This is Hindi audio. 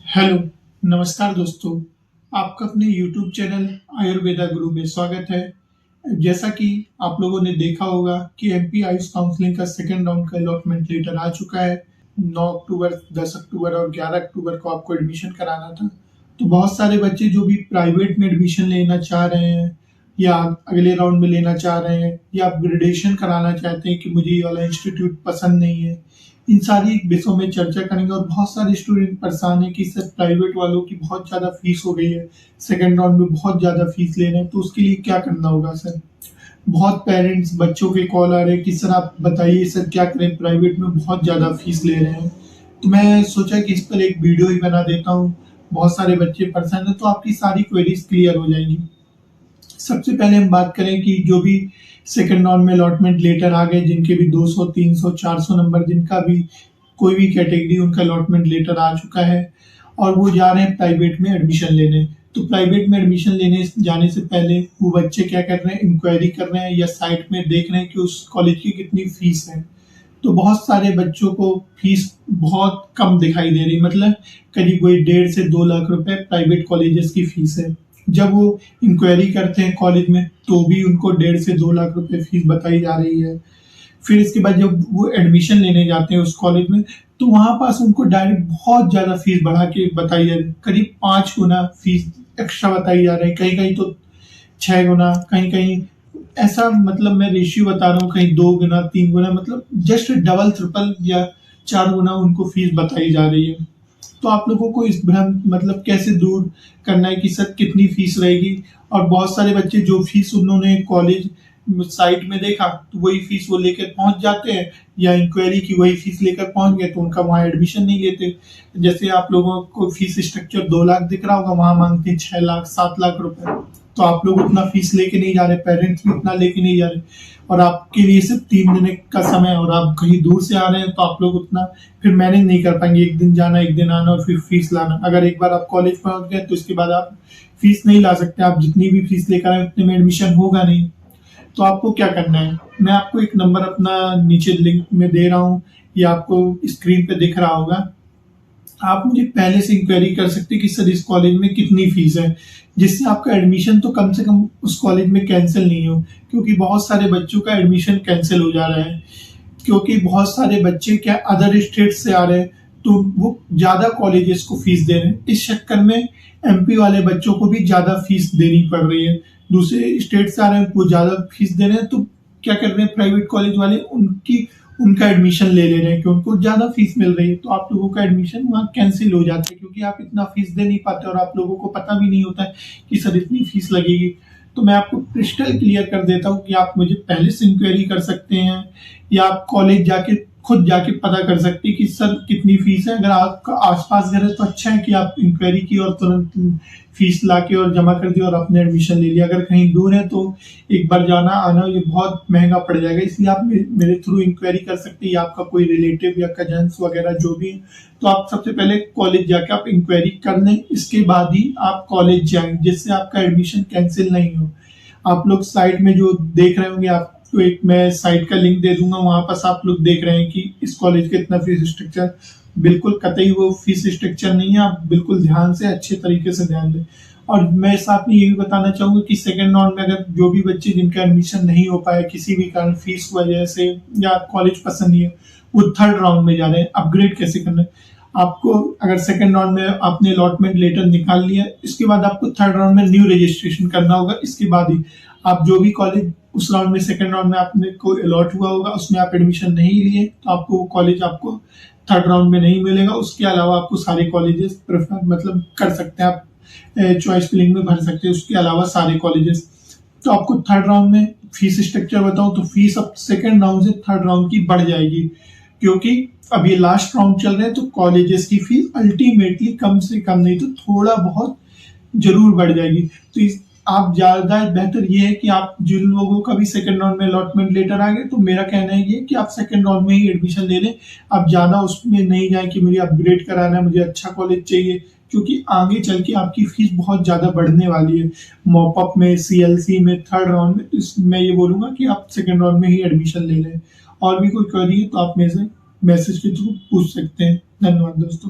हेलो, नमस्कार दोस्तों। आपका अपने यूट्यूब चैनल आयुर्वेदा गुरु में स्वागत है। जैसा कि आप लोगों ने देखा होगा कि एमपी आयुष काउंसलिंग का सेकंड राउंड का अलॉटमेंट लेटर आ चुका है। 9 अक्टूबर, 10 अक्टूबर और 11 अक्टूबर को आपको एडमिशन कराना था। तो बहुत सारे बच्चे जो भी प्राइवेट में एडमिशन लेना चाह रहे हैं या अगले राउंड में लेना चाह रहे हैं या अपग्रेडेशन कराना चाहते हैं कि मुझे ये वाला इंस्टीट्यूट पसंद नहीं है, इन सारी विषयों में चर्चा करेंगे। और बहुत सारे स्टूडेंट परेशान है कि सर प्राइवेट वालों की बहुत ज़्यादा फीस हो गई है, सेकंड राउंड में बहुत ज़्यादा फीस ले रहे हैं, तो उसके लिए क्या करना होगा सर। बहुत पेरेंट्स बच्चों के कॉल आ रहे हैं कि सर आप बताइए सर क्या करें, प्राइवेट में बहुत ज़्यादा फीस ले रहे हैं। तो मैं सोचा कि इस पर एक वीडियो ही बना देता हूँ। बहुत सारे बच्चे परेशान हैं तो आपकी सारी क्वेरीज क्लियर हो जाएंगी। सबसे पहले हम बात करें कि जो भी सेकंड राउंड में अलॉटमेंट लेटर आ गए, जिनके भी 200, 300, 400 नंबर, जिनका भी कोई भी कैटेगरी, उनका अलॉटमेंट लेटर आ चुका है और वो जा रहे हैं प्राइवेट में एडमिशन लेने। तो प्राइवेट में एडमिशन लेने जाने से पहले वो बच्चे क्या कर रहे हैं, इंक्वायरी कर रहे हैं या साइट में देख रहे हैं कि उस कॉलेज की कितनी फीस है। तो बहुत सारे बच्चों को फीस बहुत कम दिखाई दे रही, मतलब करीब वही 1.5 से 2 लाख रुपए प्राइवेट कॉलेजेस की फीस है। जब वो इंक्वायरी करते हैं कॉलेज में तो भी उनको 1.5 से 2 लाख रुपए फीस बताई जा रही है। फिर इसके बाद जब वो एडमिशन लेने जाते हैं उस कॉलेज में तो वहां पास उनको डायरेक्ट बहुत ज्यादा फीस बढ़ा के बताई जा रही है, करीब 5 गुना फीस एक्स्ट्रा बताई जा रही है, कहीं कहीं तो 6 गुना, कहीं कहीं ऐसा, मतलब मैं रेशियो बता रहा हूँ, कहीं 2 गुना, 3 गुना, मतलब जस्ट डबल ट्रिपल या 4 गुना उनको फीस बताई जा रही है। तो आप लोगों को इस भ्रम मतलब कैसे दूर करना है कि सर कितनी फीस रहेगी। और बहुत सारे बच्चे जो फीस उन्होंने कॉलेज साइट में देखा तो वही फीस वो लेकर पहुंच जाते हैं, या इंक्वायरी की वही फीस लेकर पहुंच गए तो उनका वहां एडमिशन नहीं लेते। जैसे आप लोगों को फीस स्ट्रक्चर 2 लाख दिख रहा होगा, वहां मांगते हैं 6 लाख, 7 लाख रुपए। तो आप लोग उतना फीस लेके नहीं जा रहे, पेरेंट्स भी उतना लेके नहीं जा रहे, और आपके लिए सिर्फ 3 दिन का समय और आप कहीं दूर से आ रहे हैं तो आप लोग उतना फिर मैनेज नहीं कर पाएंगे। एक दिन जाना, एक दिन आना और फिर फीस लाना। अगर एक बार आप कॉलेज पहुंच गए तो इसके बाद आप फीस नहीं ला सकते। आप जितनी भी फीस लेकर आए उतने में एडमिशन होगा नहीं। तो आपको क्या करना है, मैं आपको एक नंबर अपना नीचे लिंक में दे रहा हूँ, ये आपको स्क्रीन पे दिख रहा होगा। आप मुझे पहले से इंक्वायरी कर सकते हैं कि सर इस कॉलेज में कितनी फीस है, जिससे आपका एडमिशन तो कम से कम उस कॉलेज में कैंसिल नहीं हो। क्योंकि बहुत सारे बच्चों का एडमिशन कैंसिल हो जा रहा है, क्योंकि बहुत सारे बच्चे क्या अदर स्टेट से आ रहे हैं तो वो ज्यादा कॉलेजेस को फीस दे रहे हैं। इस चक्कर में एमपी वाले बच्चों को भी ज्यादा फीस देनी पड़ रही है। दूसरे स्टेट से आ रहे हैं वो ज्यादा फीस दे रहे हैं, तो क्या कर रहे हैं प्राइवेट कॉलेज वाले, उनका एडमिशन ले रहे हैं कि उनको ज्यादा फीस मिल रही है। तो आप लोगों का एडमिशन वहाँ कैंसिल हो जाता है, क्योंकि आप इतना फीस दे नहीं पाते और आप लोगों को पता भी नहीं होता है कि सर इतनी फीस लगेगी। तो मैं आपको क्रिस्टल क्लियर कर देता हूँ कि आप मुझे पहले से इंक्वायरी कर सकते हैं या आप कॉलेज जाके खुद जाके पता कर सकते हैं कि सर कितनी फीस है। अगर आपका आसपास घर है तो अच्छा है कि आप इंक्वायरी की और तुरंत फीस लाके और जमा कर दी और अपने एडमिशन ले लिया। अगर कहीं दूर है तो एक बार जाना आना ये बहुत महंगा पड़ जाएगा, इसलिए आप मेरे थ्रू इंक्वायरी कर सकते हैं, या आपका कोई रिलेटिव या कजन्स वगैरह जो भी है। तो आप सबसे पहले कॉलेज जाके आप इंक्वायरी कर लें, इसके बाद ही आप कॉलेज जाएं, जिससे आपका एडमिशन कैंसिल नहीं हो। आप लोग साइट में जो देख रहे होंगे, आपको एक मैं साइट का लिंक दे दूंगा, वहां पास आप लोग देख रहे हैं कि इस कॉलेज का इतना फीस स्ट्रक्चर, बिल्कुल कतई वो फीस स्ट्रक्चर नहीं है। आप बिल्कुल ध्यान से अच्छे तरीके से ध्यान दें। और मैं साथ में ये भी बताना चाहूंगा कि सेकंड राउंड में अगर जो भी बच्चे जिनका एडमिशन नहीं हो पाया किसी भी कारण, फीस वजह से या कॉलेज पसंद नहीं है, वो थर्ड राउंड में जा रहे हैं, अपग्रेड कैसे करना है। आपको अगर सेकंड राउंड में आपने अलॉटमेंट लेटर निकाल लिया, इसके बाद आपको थर्ड राउंड में न्यू रजिस्ट्रेशन करना होगा। इसके बाद ही आप जो भी कॉलेज उस राउंड में, सेकंड राउंड में आपने को अलॉट हुआ होगा, उसमें आप एडमिशन नहीं लिए तो आपको वो कॉलेज आपको थर्ड राउंड में नहीं मिलेगा। उसके अलावा आपको सारे कॉलेजेस प्रेफर मतलब कर सकते हैं, आप चॉइस फिलिंग में भर सकते हैं, उसके अलावा सारे कॉलेजेस। तो आपको थर्ड राउंड में फीस स्ट्रक्चर बताऊं तो फीस अब सेकंड राउंड से थर्ड राउंड की बढ़ जाएगी, क्योंकि अब ये लास्ट राउंड चल रहे हैं तो कॉलेजेस की फीस अल्टीमेटली कम से कम नहीं तो थोड़ा बहुत जरूर बढ़ जाएगी। तो आप ज्यादा बेहतर ये है कि आप जिन लोगों का भी सेकंड राउंड में अलॉटमेंट लेटर आ गए, तो मेरा कहना है ये कि आप सेकंड राउंड में ही एडमिशन ले लें। आप ज्यादा उसमें नहीं जाए कि मुझे अपग्रेड कराना है, मुझे अच्छा कॉलेज चाहिए, क्योंकि आगे चल के आपकी फीस बहुत ज्यादा बढ़ने वाली है मॉपअप में, सीएलसी में, थर्ड राउंड में। तो मैं ये बोलूंगा कि आप सेकंड राउंड में ही एडमिशन ले लें। और भी कोई क्वेरी है तो आप मेरे से मैसेज के थ्रू पूछ सकते हैं। धन्यवाद दोस्तों।